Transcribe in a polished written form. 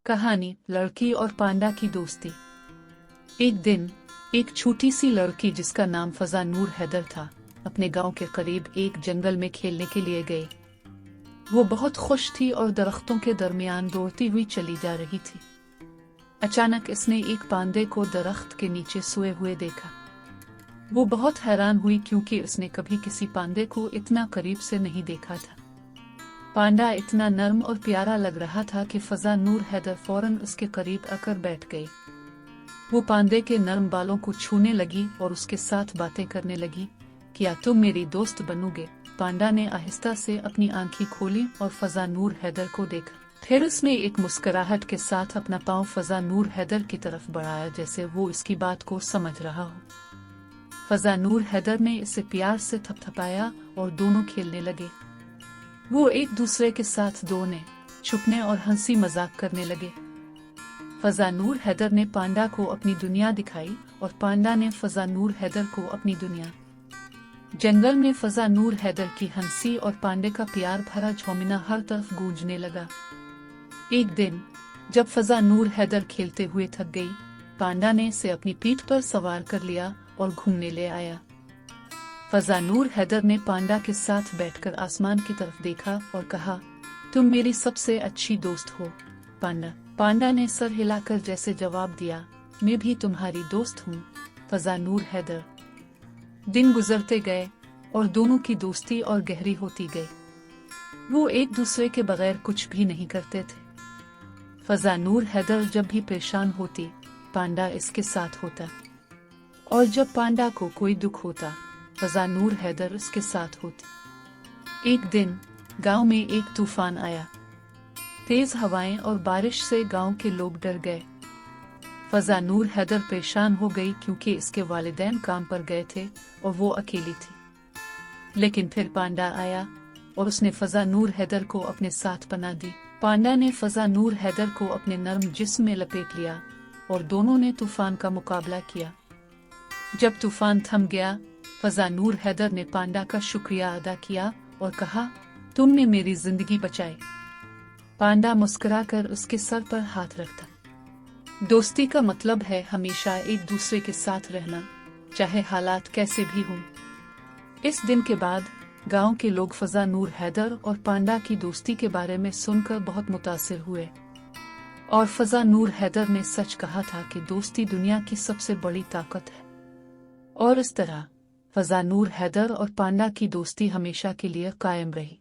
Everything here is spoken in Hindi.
कहानी लड़की और पांडा की दोस्ती। एक दिन एक छोटी सी लड़की जिसका नाम फजा नूर हैदर था अपने गांव के करीब एक जंगल में खेलने के लिए गई। वो बहुत खुश थी और दरख्तों के दरमियान दौड़ती हुई चली जा रही थी। अचानक इसने एक पांडे को दरख्त के नीचे सोए हुए देखा। वो बहुत हैरान हुई क्योंकि उसने कभी किसी पांडे को इतना करीब से नहीं देखा था। पांडा इतना नर्म और प्यारा लग रहा था कि फजा नूर हैदर फौरन उसके करीब आकर बैठ गई। वो पांडे के नर्म बालों को छूने लगी और उसके साथ बातें करने लगी। क्या तुम मेरी दोस्त बनोगे? पांडा ने आहिस्ता से अपनी आंखें खोली और फजा नूर हैदर को देखा। फिर उसने एक मुस्कुराहट के साथ अपना पांव फजा नूर हैदर की तरफ बढ़ाया, जैसे वो इसकी बात को समझ रहा हो। फजा नूर हैदर ने इसे प्यार से थपथपाया और दोनों खेलने लगे। वो एक दूसरे के साथ दौड़ने, छुपने और हंसी मजाक करने लगे। फजा नूर हैदर ने पांडा को अपनी दुनिया दिखाई और पांडा ने फजा नूर हैदर को अपनी दुनिया। जंगल में फजा नूर हैदर की हंसी और पांडे का प्यार भरा झूमना हर तरफ गूंजने लगा। एक दिन जब फजा नूर हैदर खेलते हुए थक गई, पांडा ने इसे अपनी पीठ पर सवार कर लिया और घूमने ले आया। फजा नूर हैदर ने पांडा के साथ बैठकर आसमान की तरफ देखा और कहा, तुम मेरी सबसे अच्छी दोस्त हो पांडा ने सर हिलाकर जैसे जवाब दिया, मैं भी तुम्हारी दोस्त हूँ फजा नूर हैदर। दिन गुजरते गए और दोनों की दोस्ती और गहरी होती गई। वो एक दूसरे के बगैर कुछ भी नहीं करते थे। फजा नूर हैदर जब भी परेशान होती, पांडा इसके साथ होता, और जब पांडा को कोई दुख होता, फजा नूर हैदर उसके साथ होती। एक दिन गांव में एक तूफान आया। तेज हवाएं और बारिश से गांव के लोग डर गए। फजा नूर हैदर परेशान हो गई क्योंकि इसके वालिदैन काम पर गए थे और वो अकेली थी। लेकिन फिर पांडा आया और उसने फजा नूर हैदर को अपने साथ पनाह दी। पांडा ने फजा नूर हैदर को अपने नर्म जिस्म में लपेट लिया और दोनों ने तूफान का मुकाबला किया। जब तूफान थम गया, फजा नूर हैदर ने पांडा का शुक्रिया अदा किया और कहा, तुमने मेरी जिंदगी बचाई। पांडा मुस्कुराकर उसके सर पर हाथ रखता। दोस्ती का मतलब है हमेशा एक दूसरे के साथ रहना, चाहे हालात कैसे भी हों। इस दिन के बाद गांव के लोग फजा नूर हैदर और पांडा की दोस्ती के बारे में सुनकर बहुत मुतासिर हुए। और फजा नूर हैदर ने सच कहा था कि दोस्ती दुनिया की सबसे बड़ी ताकत है। और इस तरह फजा नूर हैदर और पांडा की दोस्ती हमेशा के लिए कायम रही।